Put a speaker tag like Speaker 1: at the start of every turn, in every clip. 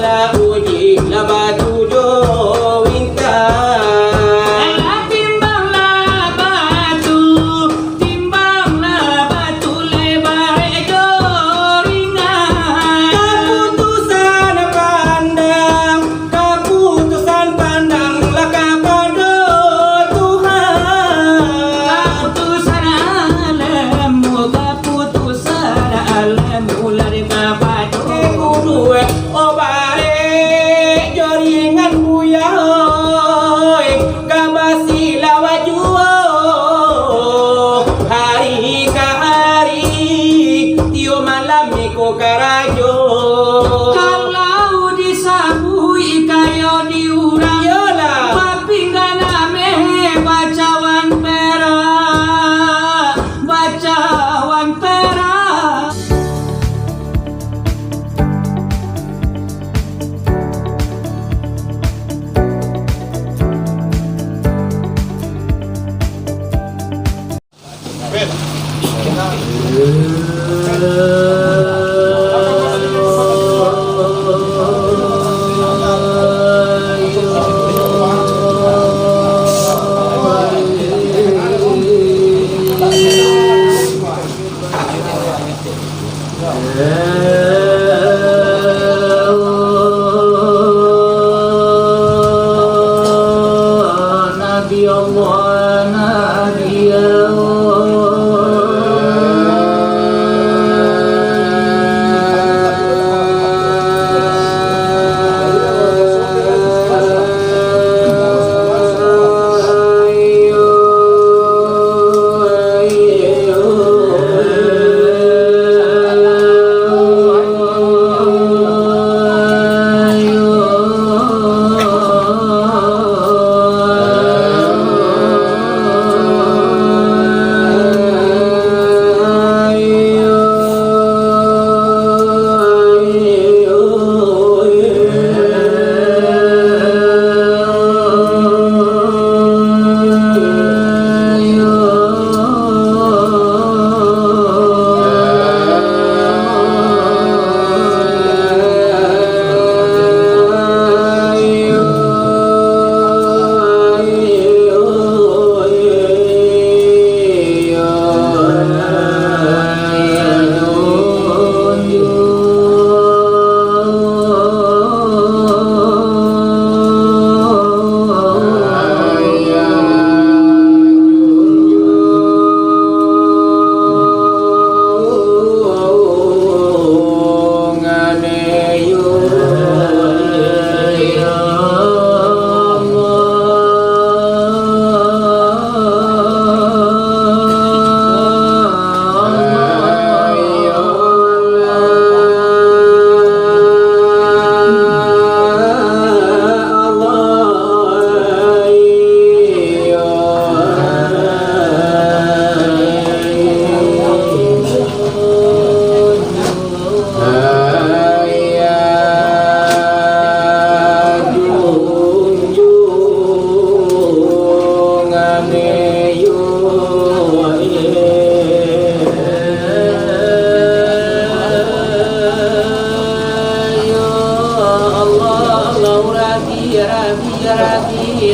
Speaker 1: la uji la batu jo winta.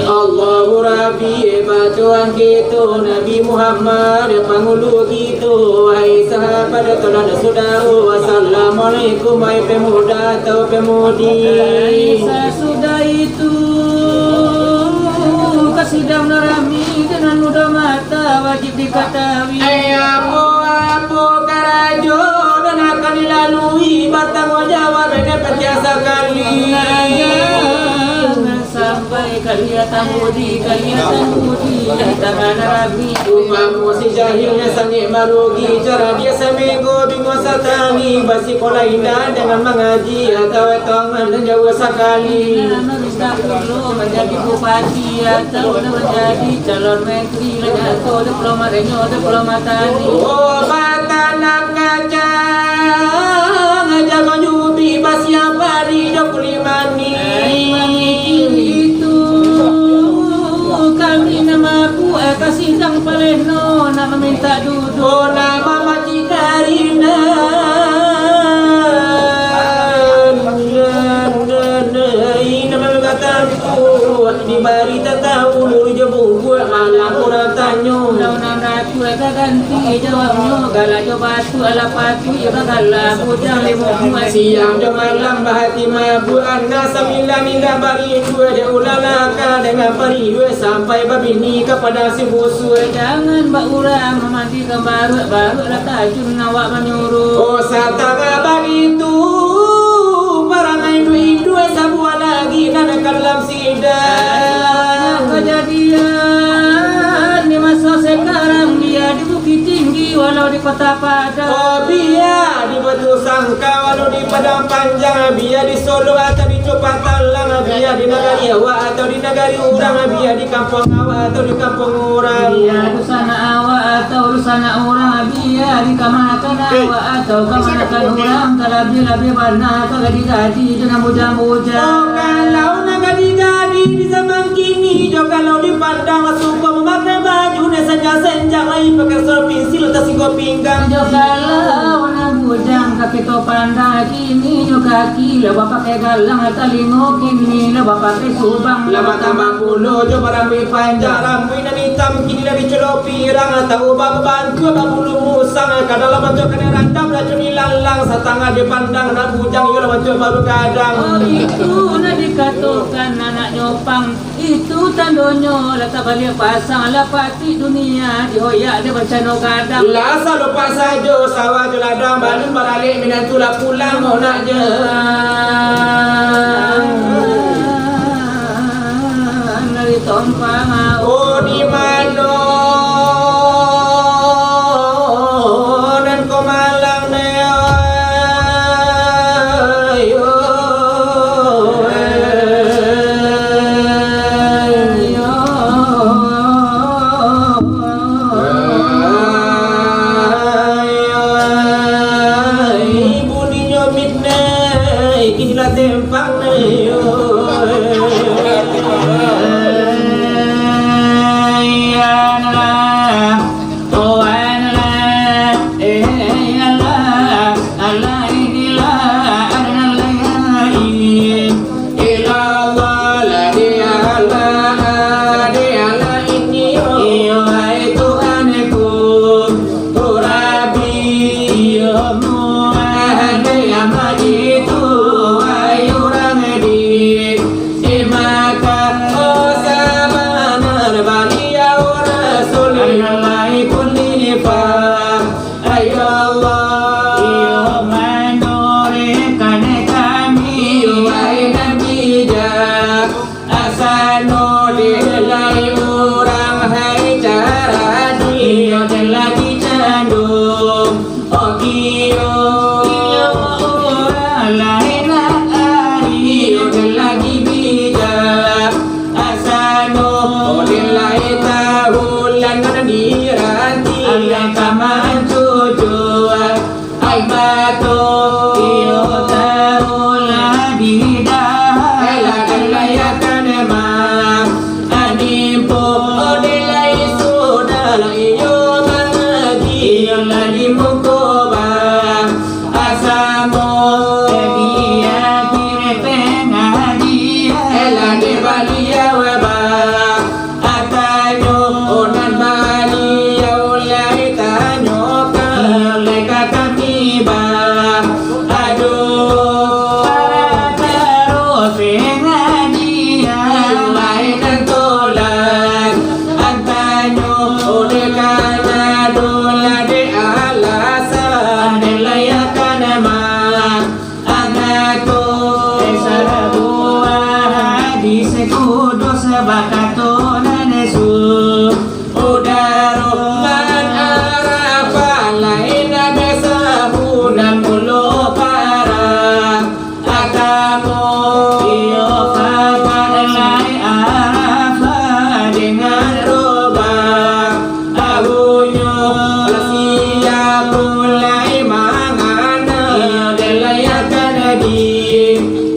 Speaker 1: Allahu Rabbi batuan gitu Nabi Muhammad pangulu gitu wahai sahabat tolan saudara wassalamualaikum wahai pemuda atau pemudi.
Speaker 2: Sesudah itu kasidam narami dengan muda mata wajib diketahui.
Speaker 1: Apo karajo dan akan dilalui bertanggung jawab dengan petiasa kali.
Speaker 2: Sampai kalian mudi tangan Nabi
Speaker 1: umamu si jahilnya sangi marugi cara dia seminggu bingung satani basi pola indah dengan mengaji atau tongan dan jauh sekali
Speaker 2: bisa perlu menjadi bupati atau menjadi calon menteri atau diploma tani.
Speaker 1: Oh batanak kacang aja kau nyubi basi apa di 25 ni
Speaker 2: kasih sang paleno nama minta duduk.
Speaker 1: Oh nama majikarina
Speaker 2: jawabnya gala jawatu ala patu ibagala bujang lemu
Speaker 1: siang jam malam bahati mabu anna sembilan indah bagi dua dia ulalaka dengan peri dua sampai babini kepada si busu.
Speaker 2: Jangan mbak urang mandi kembaru baru lah tajun awak menyuruh.
Speaker 1: Oh satanga begitu barangai dua sabua lagi nana kalam sidang.
Speaker 2: Kejadian di masa sekarang dia di Bukit Tinggi walau di Kota Padang.
Speaker 1: Oh biar di Batu Sangka walau di Padang Panjang, biar di Solo atau di Copatalang, biar di Nagari Awak atau di Nagari Urang, biar di Kampung Awak atau di Kampung Urang,
Speaker 2: Biar di sana awak atau di sana orang, biar di kamakan awak atau kamakan orang, kalabi-labi warna kagadi-gadi jangan muja-muja.
Speaker 1: Oh kalau nagadi-gadi di zaman kini, jo kalau dipandang suka memakai baju senja-senja lagi pakai pensil atau singgo pinggang.
Speaker 2: Jo kalau na bujang kaki to pandang kini jo kaki lah pakai galang talingo kini lah pakai subang
Speaker 1: Lama tambah puluh jo barambi panjang rambut dan hitam kini dari celo pirang atau bantu bulu musang kadang lama jo kena randam racun hilang setengah dipandang nak bujang yo lama jo baru kadang.
Speaker 2: Oh itu na dikatakan anak nyopang itu tandonyo lah tak balik pasang lah pati dunia dihoyak dia bencana kadang.
Speaker 1: Lah lupa saja sawah jo ladang balun baralik minatulah pulang mau nak je.
Speaker 2: Dari tompang
Speaker 1: Oh di mana dan kau malang bunyinya midnight kinilah tempang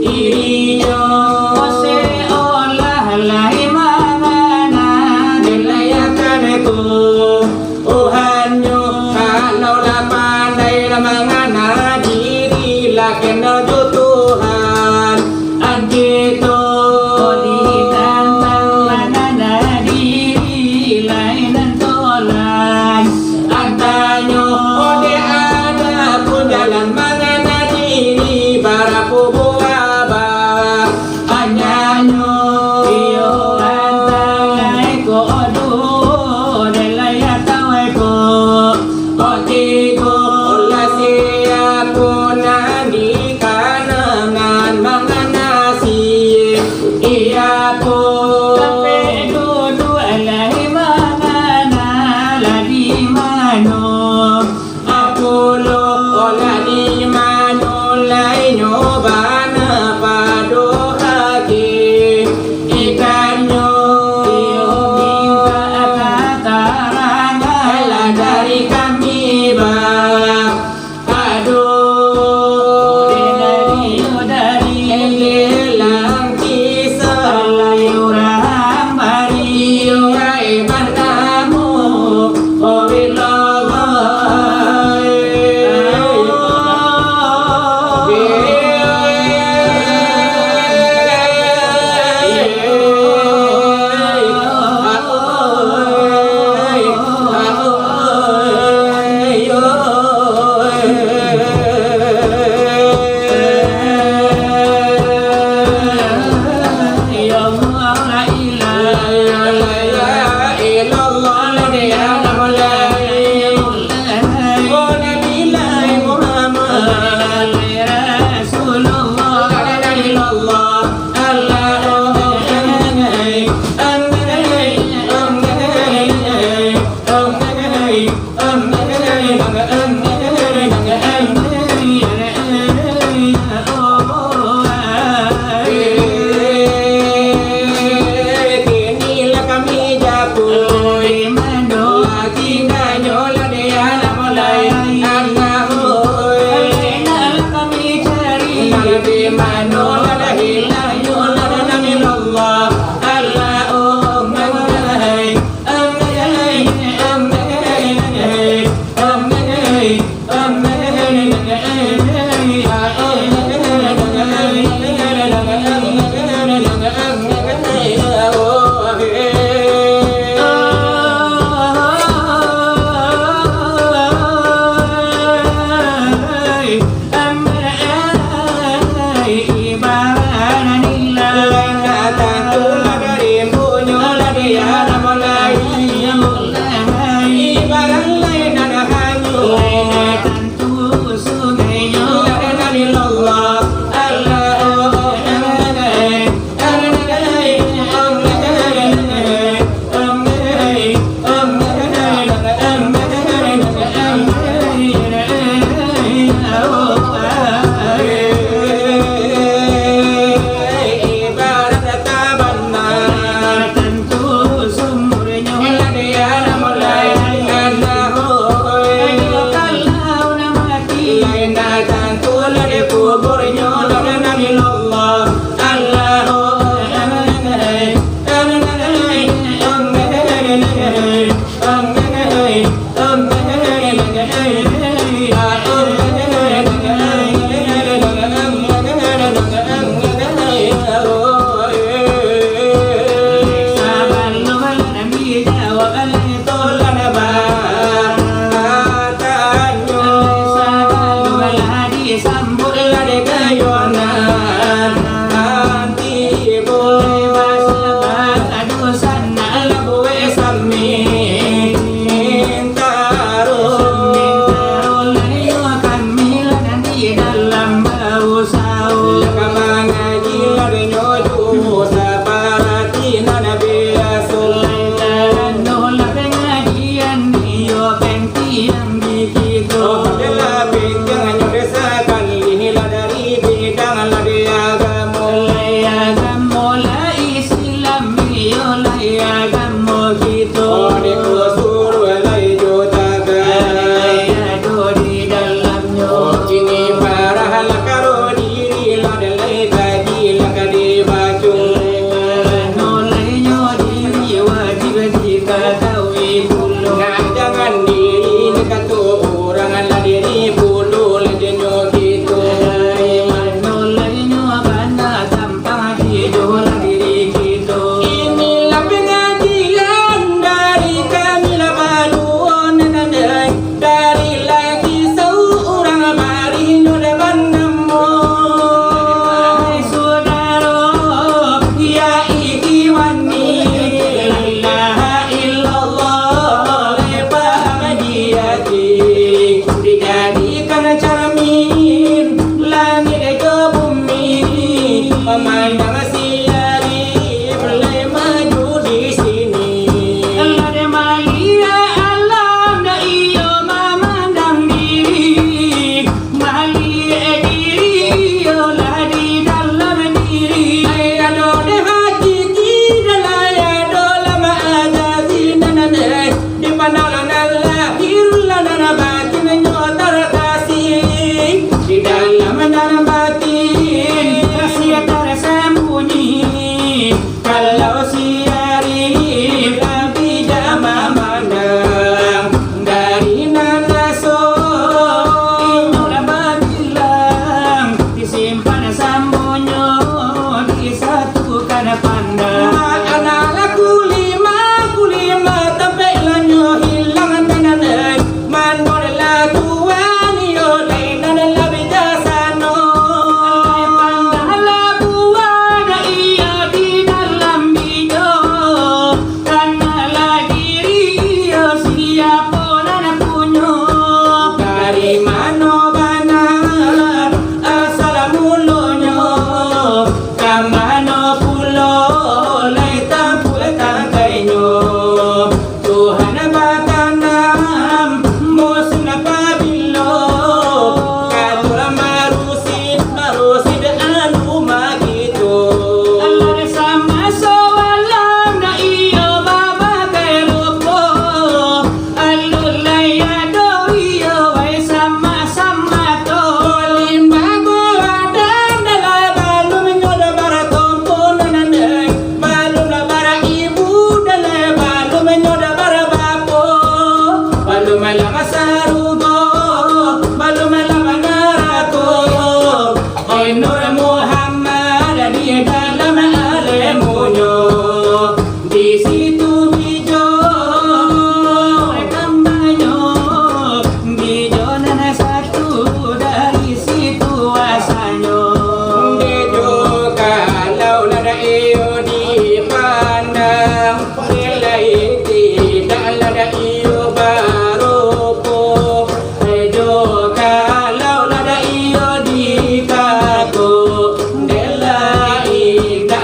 Speaker 2: irinya ose olah lai
Speaker 1: dia pun
Speaker 2: Sampai duduk alai mana lagi mano
Speaker 1: aku lo olah di mana lai nyobana padu haki ikannya Alah dari kami bang aduh Elang kisah
Speaker 2: orang bari
Speaker 1: Urai bandamu Oh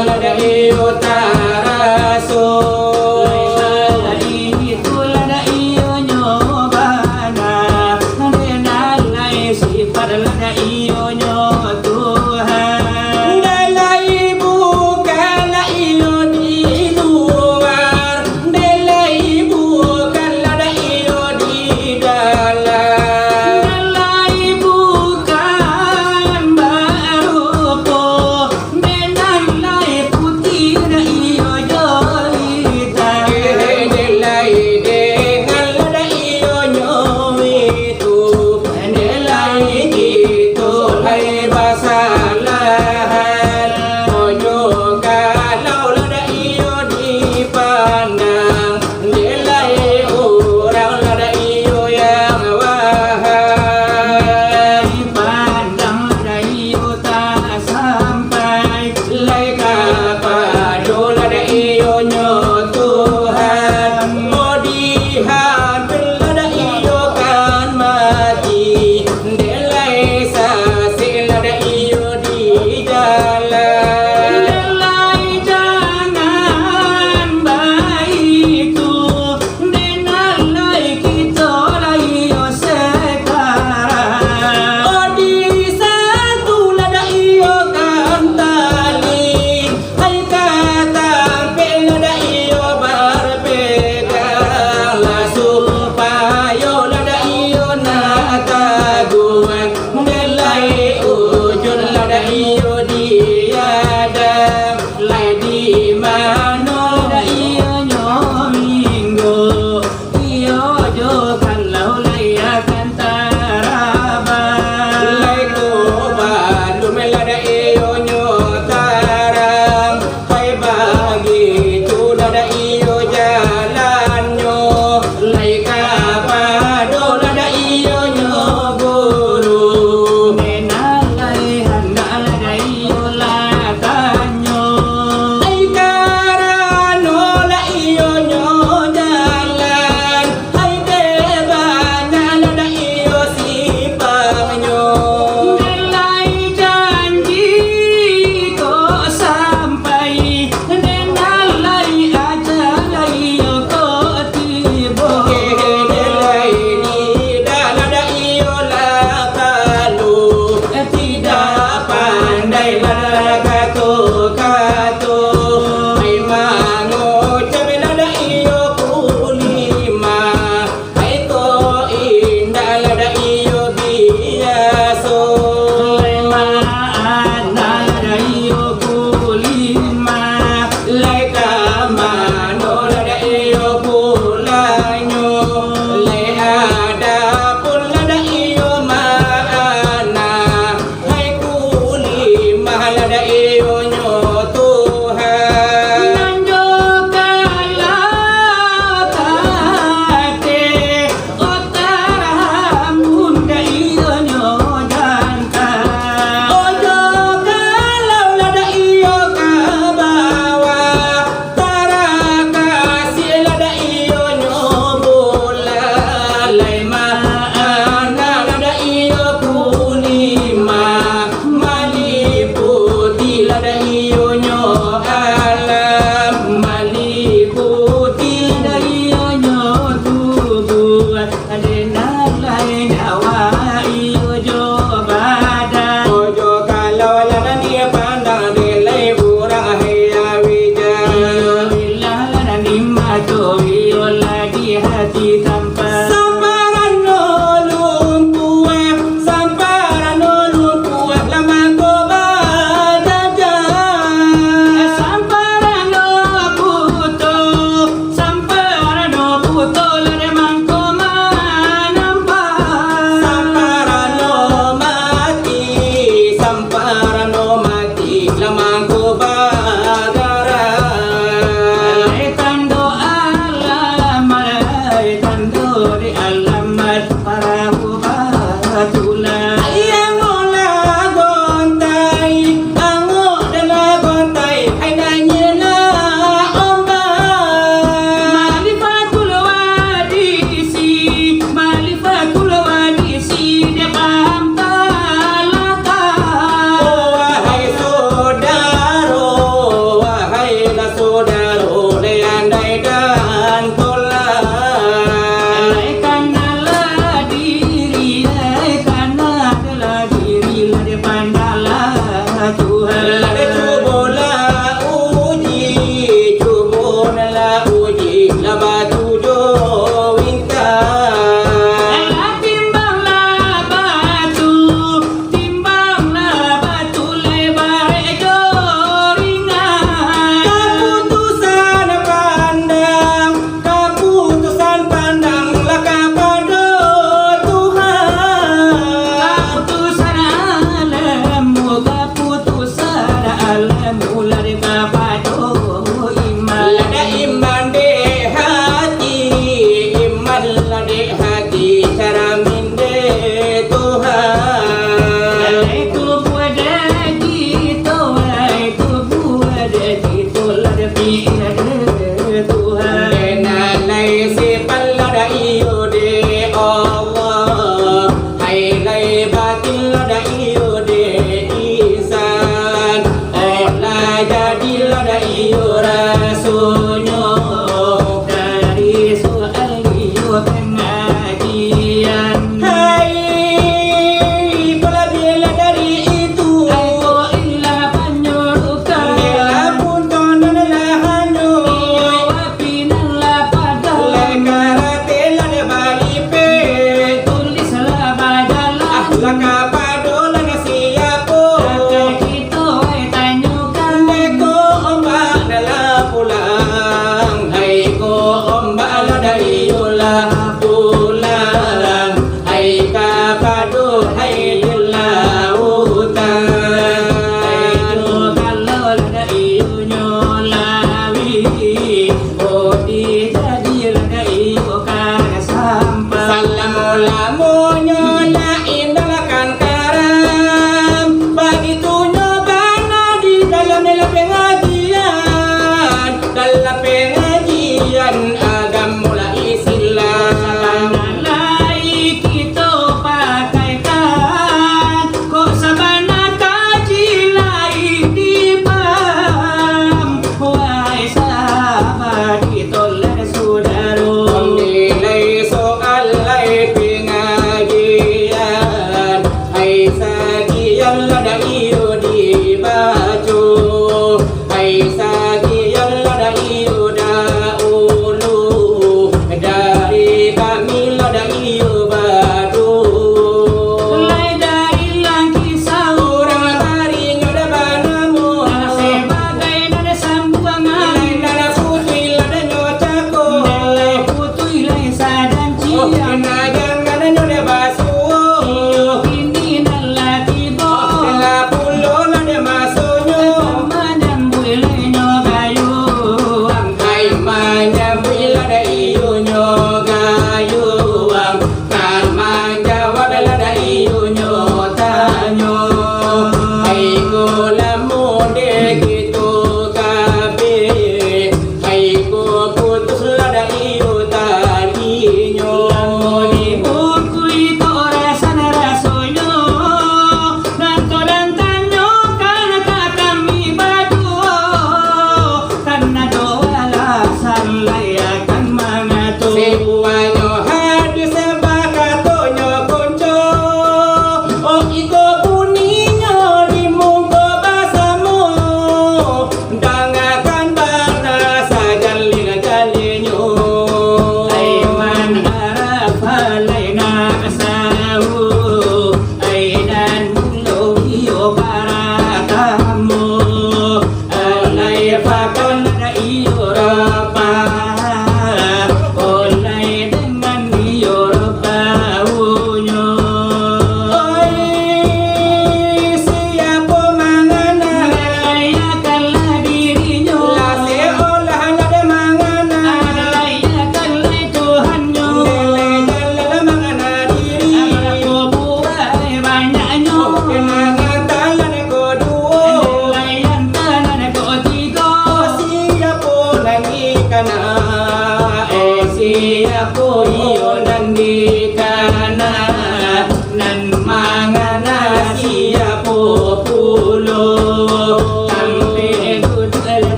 Speaker 1: lada iyo taraso.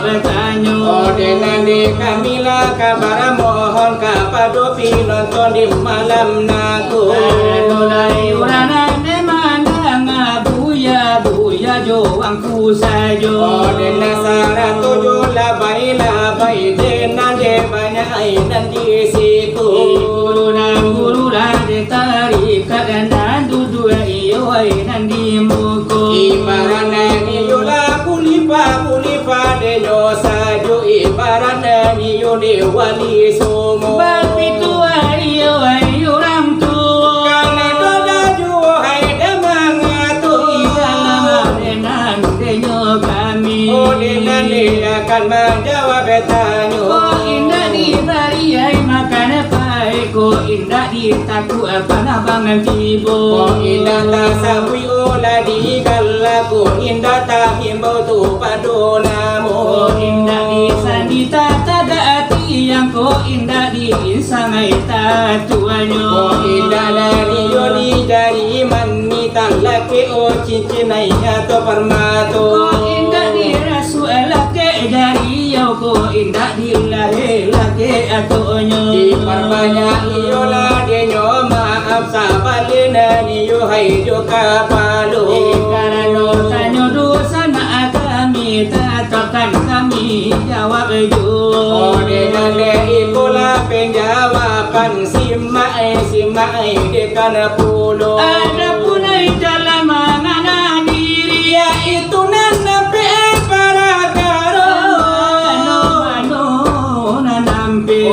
Speaker 2: bertanya.
Speaker 1: Denande Kamila kabar mohon kapado pinonton di malam naku.
Speaker 2: Nolai urana de mandang buya buya joangku sajo.
Speaker 1: Dena sara tujuh labai denande banyak ainan di situ.
Speaker 2: Guru de tarikat dan duduk iyo ainan di muko.
Speaker 1: Ibaratnya niyula kulipa denyo sajo ibaratnya niyo de wali sumo.
Speaker 2: Bapi tua iyo orang tua.
Speaker 1: Karena doda juo hai demangatu.
Speaker 2: Dalam denang denyo kami.
Speaker 1: Denande akan menjawab bertanya.
Speaker 2: Indah di bariai makan pai. Indah di taku apa nabangan tibo.
Speaker 1: Indah tak sabui olah di galaku. Indah tak himbau tu padonamu.
Speaker 2: Indah di sandita tada hati yang ko indah di sangai tatuanyo.
Speaker 1: Indah dari yoni dari mani talake o cincinainya to permato.
Speaker 2: Indah di rasu lake dari yo ko indah di lahe lake atonyo.
Speaker 1: Di perbanyak iyola denyo maaf sabalina niyo hai jo kapalo.
Speaker 2: Karena tanyo dosa na kami tatakan kami jawab jo.
Speaker 1: Denande ikulah penjawaban simai dekan pulo.
Speaker 2: Ada punai dalam mangana diri
Speaker 1: Yaitu nanape para karo.
Speaker 2: Ano nanampi.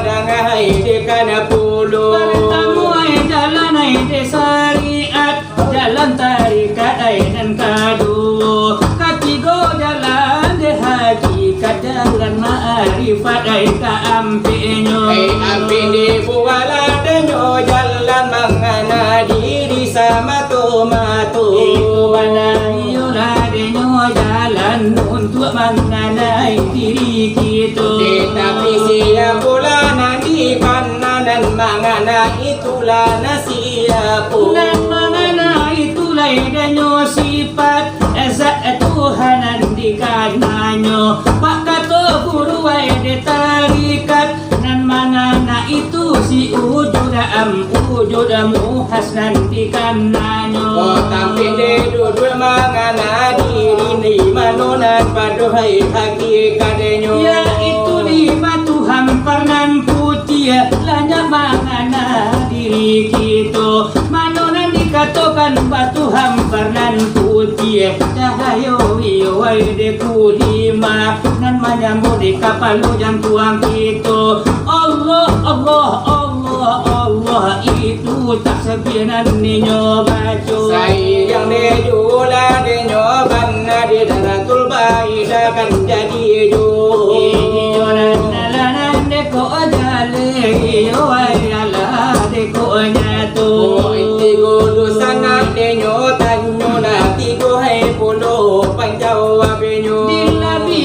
Speaker 1: Dangai dekan pulo.
Speaker 2: Bertemu ay jalan ay syariat, jalan tarikat ay dan kadu. Katigo jalan de hakikat, jalan ma'rifat ay kaampiinyo.
Speaker 1: Ampi di buwala denyo jalan mangana diri sama tomatu.
Speaker 2: Ikuana iyola denyo jalan untuk mengenai diri kita.
Speaker 1: Tetapi siap pula nanti pananan mangana itulah nasiapu.
Speaker 2: Dan mengana itulah denyo sifat zat Tuhanan di kananyo. Pak kato guru ay ditarikat. Dan mengana itu si ujudamu hasnan di kananyo.
Speaker 1: Tapi de duduk mangana diri ni manonan paduhai hakikat denyo.
Speaker 2: Ya itu lima Tuhan pernan putih lanya mangana diri kita. Manonan dikatakan batu hamparnan putih cahayo iyo de kulima nan menyambut di kapal yang tuang kita. Allah Allah Allah Allah itu tak sebianan ninyo baco.
Speaker 1: Sayang de jula de nyoban di daratul baida kan jadi jo.
Speaker 2: Iyo nan de ko ajale iyo ay ala de ko nyato.
Speaker 1: Iti gudu sana de nyotanyo na tigo hai pulo panjawa benyo.
Speaker 2: Dilabi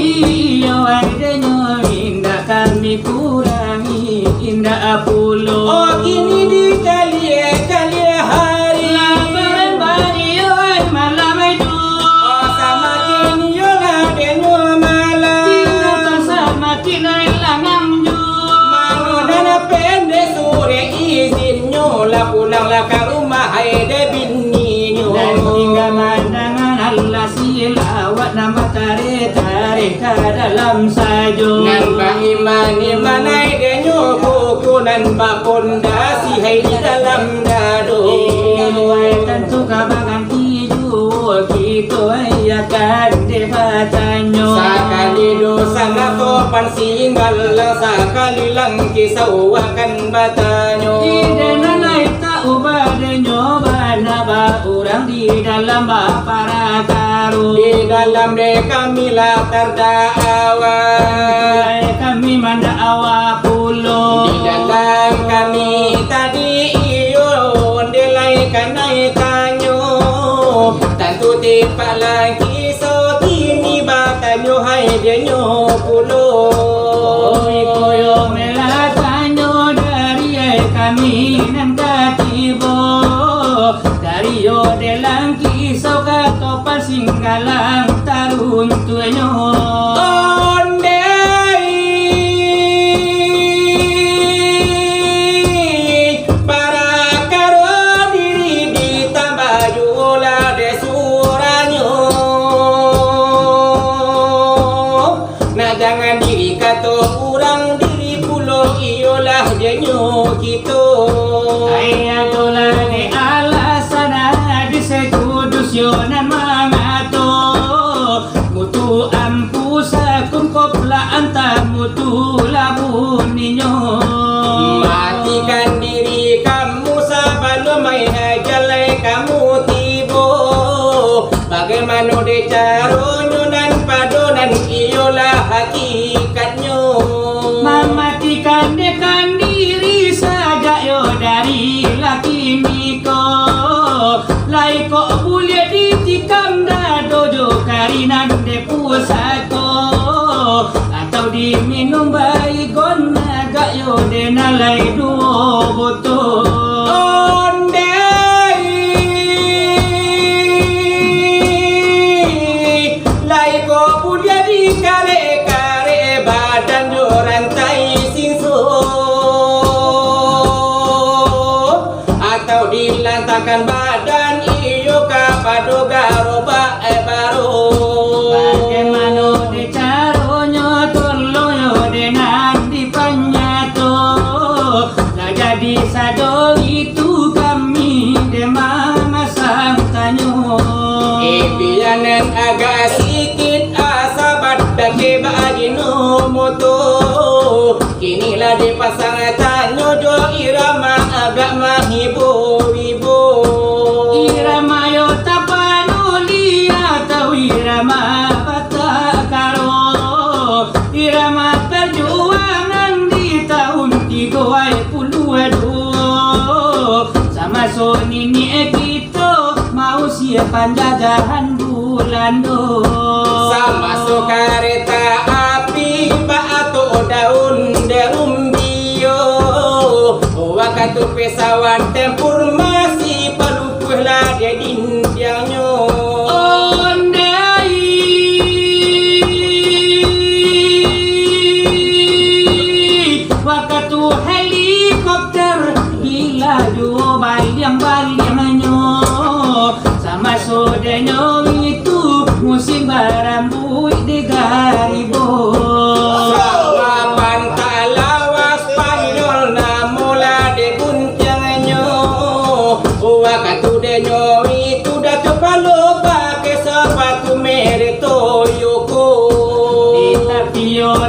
Speaker 2: iyo ay de nyo indah kami kurangi indah pulo.
Speaker 1: Kini di kali hari.
Speaker 2: Labaran bari iyo ay malamay du.
Speaker 1: Sama kini yola de nyo malam.
Speaker 2: Tinata sama kinay langang ju.
Speaker 1: Manuna pende sore izin nyola pulang lah ke rumah hai de bini nyo.
Speaker 2: Dan hingga mandangan Allah silawat nama tarik-tarik ke dalam sajo.
Speaker 1: Nan ba imani manai de nyo kuku nan ba pondasi hai di dalam dado.
Speaker 2: Iwai tentu kabangan tiju kita ayakan debatanyo.
Speaker 1: Sakali dosa na topan singgal sakali lang kisau akan batanyo.
Speaker 2: Ide nanai tak ubah denyo bana ba orang di dalam ba para karu.
Speaker 1: Di dalam de kami lah terdakwa.
Speaker 2: Kami manda awa pulo.
Speaker 1: Di dalam kami tadi iyo delai kanai tanyo. Tentu tipa lagi so kini batanyo hai denyo pulo.
Speaker 2: Koyo melatanyo dari kami nan katibo. Dari yo delang kisau katopan singgalang taruntu. tuanyo
Speaker 1: jangan diri kata orang diri pulau iyalah jenyo kita
Speaker 2: ayah dola ni alasan di sekudus yonan mangato mutu ampu sakun kopla anta mutu labun ninyo
Speaker 1: matikan diri kamu sebelum jalai kamu tibo bagaimana de caranya dan padonan iyalah hakikatnya
Speaker 2: mematikan dekan diri saja yo dari laki niko lai kok boleh ditikam dojo karina de pusako atau diminum baygon naga yo de nalai duo botol
Speaker 1: dilantakan badan iyo kapado garoba baru
Speaker 2: bagaimana de caronyo toloyo de nanti panyato nah jadi sado itu kami de mama santanyo
Speaker 1: bianan agak sedikit asabat dake bajino moto kinilah di pasang tanyo jo irama agak mahibo
Speaker 2: irama yo tapanuli atau irama patakaro irama perjuangan di tahun 32 sama sonini kita mau siapan jajahan bulan do
Speaker 1: sama so kereta api atau daun derumbio waktu pesawat tempur masih pelupuh lah dia dindiangnya
Speaker 2: ondai waktu helikopter bila dua baliang-baliangnya sama sodanyo itu musim barambui di garibo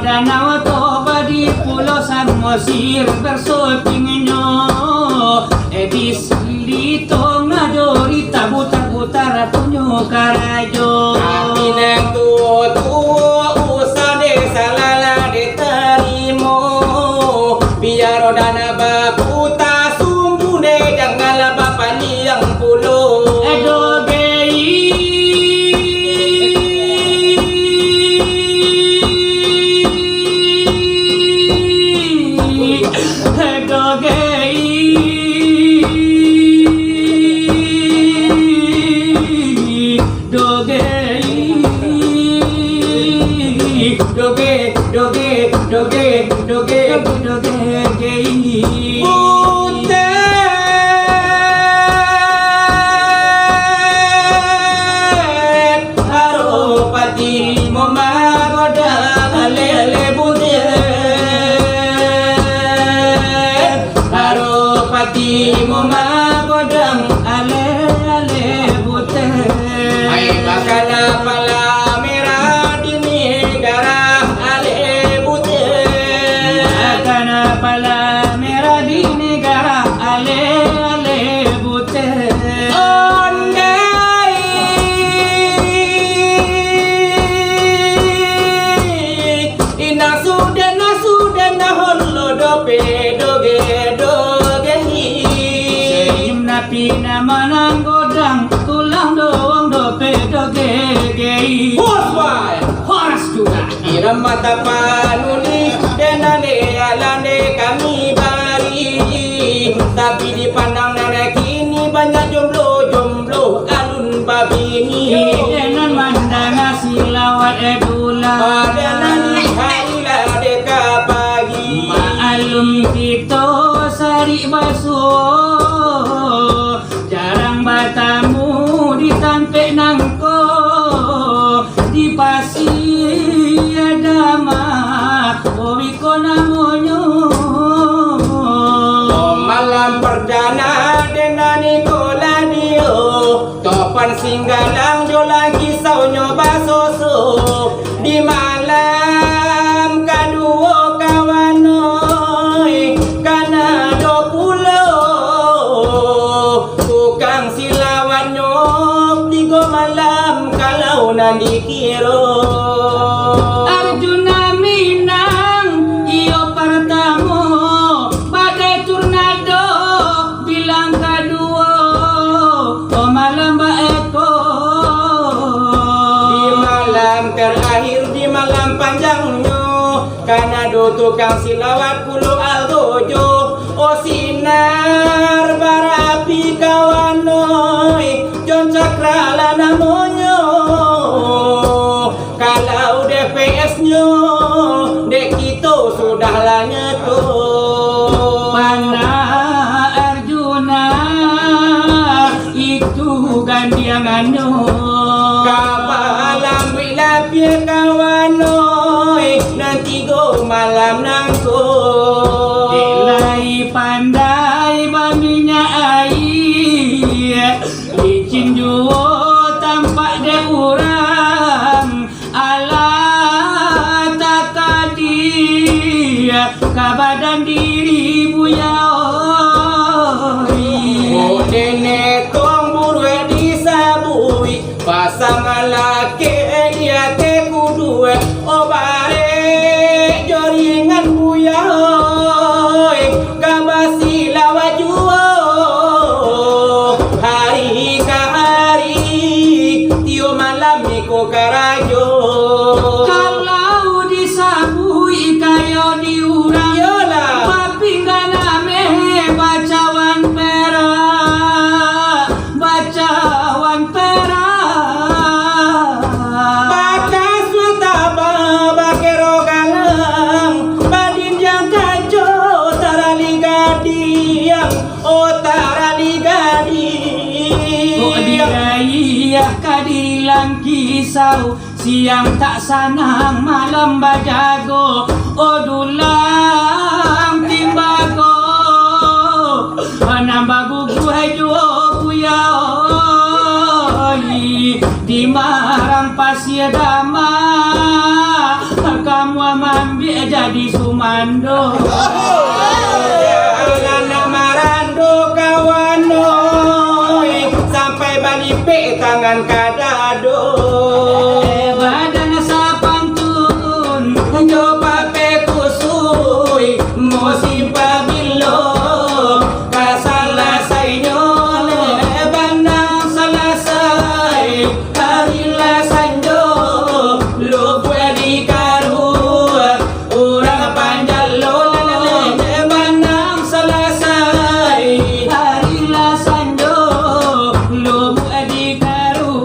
Speaker 2: danau toba di pulau Samosir bersotingnya edis lito ngadori tabutar-butar tunyo karajo
Speaker 1: tapi nang tua usah desa lala diterimo biar dana baku tak sumbu de janganlah bapak liang pulau
Speaker 2: edo
Speaker 1: mata panuli denane alane kami bari tapi dipandang nenek kini banyak jomblo alun babini
Speaker 2: dengan mandang silawat
Speaker 1: Karena do tukang silawat kulo aldojo o sinar barapi kawanoi jon cakrala namonyo kalau DPS nyo dek kita sudah lah nyeto
Speaker 2: Pana Arjuna itu gandiangannya
Speaker 1: kapalam wilapi kawanoi nanti go malam nangko
Speaker 2: Delai pandai maminya air licin juo tampak de urang ala takadi kabadan diri buya
Speaker 1: oh nenek tong burwe disabui pasang laki dia te kudu oh bare joringan buya kabasi lawajuo hari ke hari tio malam niko karajo
Speaker 2: kalau disabui kayo diurang
Speaker 1: yola
Speaker 2: papinggana mehe bacawan perak bacawan perak
Speaker 1: bakas sultaba bakero galang badin yang kajo tarali gadiang oh tarali
Speaker 2: kok
Speaker 1: gadiang
Speaker 2: diraya kadilang kisau siang tak sanang malam bajago oh dulang timbago nambah gugu hejo buya di marang pasir dama kamu ambil jadi sumando
Speaker 1: jangan marando kawanoi sampai balipe tangan kadado
Speaker 2: badan sapantun
Speaker 1: coba pe kusui musim bilo kasalasay nyole bandang salasay harilasan jo lo puede karu urang panjalo bandang salasay
Speaker 2: harilah sanjo lubu adikaru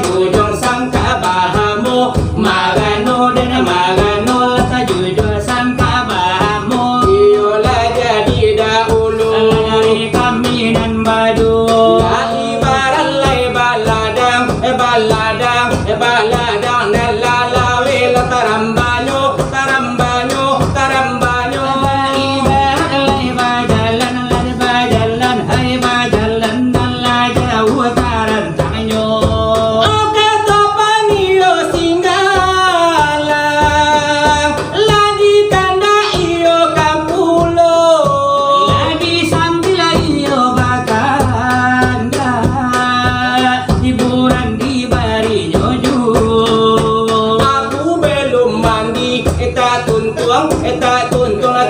Speaker 2: jujur sangka bahamu magano dan magano lata jujur sangka bahamu
Speaker 1: Iyolah jadi dahulu
Speaker 2: dari kami nan badu
Speaker 1: La ibarat lai baladang baladang baladang Nelalawe la tarambanyo tarambanyo tarambanyo
Speaker 2: ibarat lai bajalan hai bajalan dan la jauh tarantanyo
Speaker 1: Oke topan iyo singgalang Lagi kanda iyo kampulo
Speaker 2: lagi sambil iyo bakanda hiburan di bari nyoju
Speaker 1: Aku belum mandi eta tuntung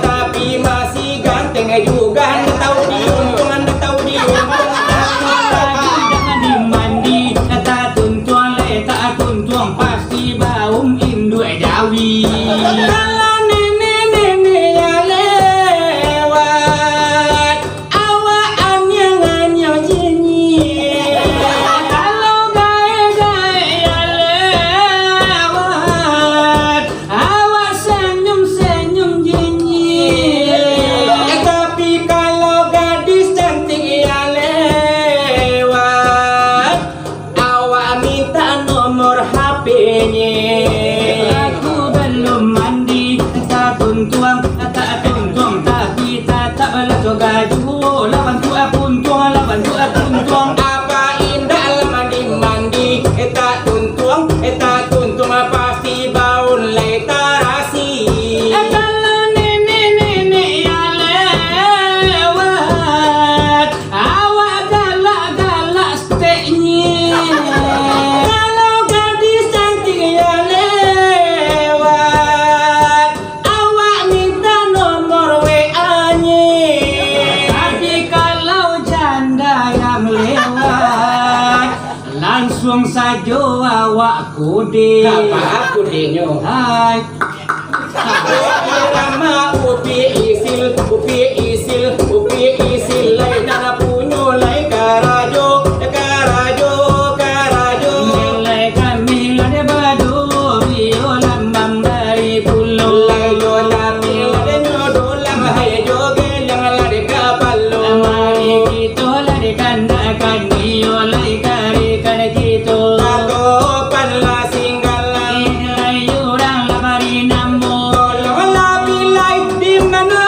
Speaker 1: tapi masih ganteng juga tahu diuntungan tahu diuntungan
Speaker 2: jangan dimandi kata tuntuang leta tuntuang pasti baum indu jawi
Speaker 1: Kalau nenek-neneknya lewat awaan yang anyar jenyir
Speaker 2: kalau gae-gae ya lewat awak senyum-senyum jenyir
Speaker 1: Tapi kalau gadis cantik yang lewat awak minta nomor HP-nya
Speaker 2: aku belum mandi tak tuntuang tapi tak belas gaju lawan tu puntuang
Speaker 1: Apa indah mandi eta tuntung pasti baun lei tarasi
Speaker 2: kalau nenek-nenek yang lewat awak galak-galak steknya
Speaker 1: Kalau gadis cantik yang lewat awak minta nomor WA-nya
Speaker 2: tapi kalau janda yang lewat langsung saja awak kode
Speaker 1: Apa aku denyo
Speaker 2: hai
Speaker 1: Rama upi isil lai nana punyo lai karajo
Speaker 2: nilai kami lade badu bio lambang dari pulau
Speaker 1: lai yo lapi lade nyodo lam hai joge lang lade kapalo
Speaker 2: mari kita lade kandakan bio lai karikan kita
Speaker 1: Tato panla singgalan
Speaker 2: nilai orang labari namo
Speaker 1: Kalau lapi lai di mana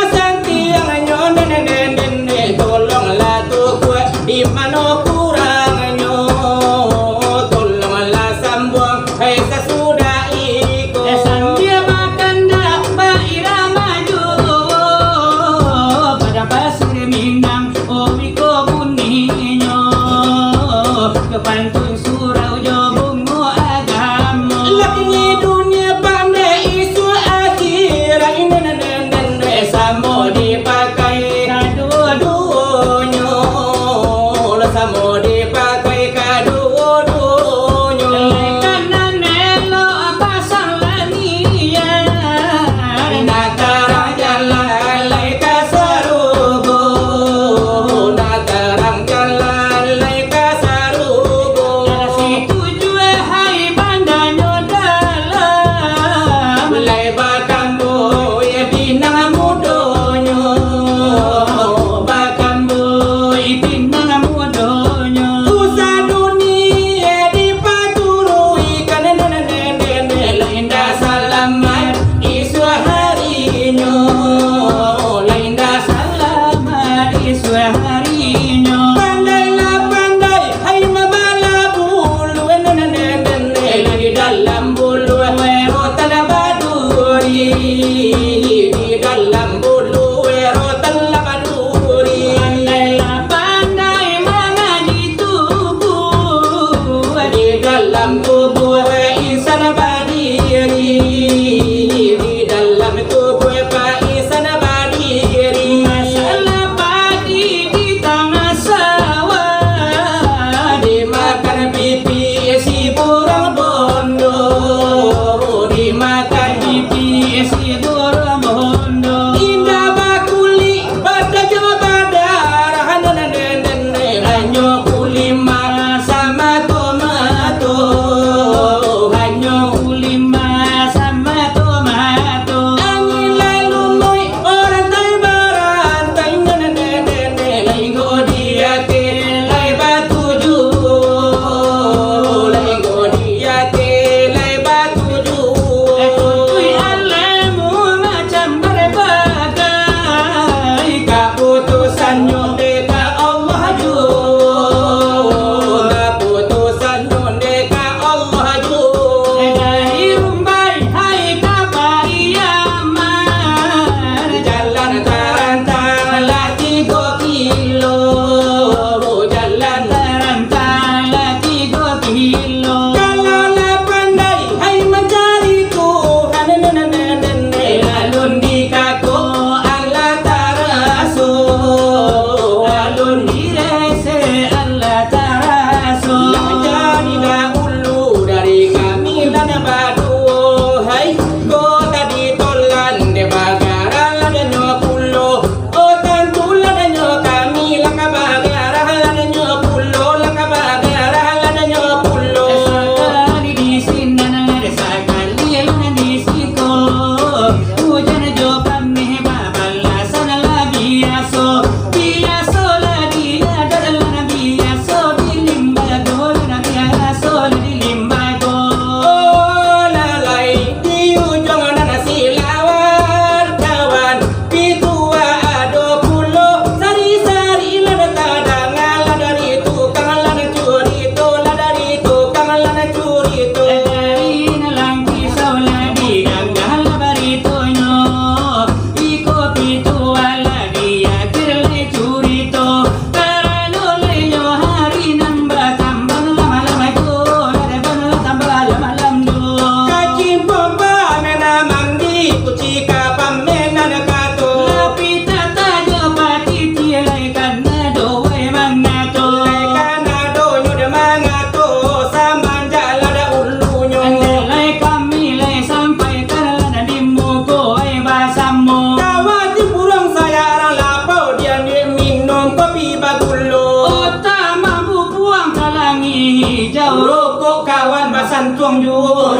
Speaker 2: wangi hijau
Speaker 1: Rokok kawan basan tuang jung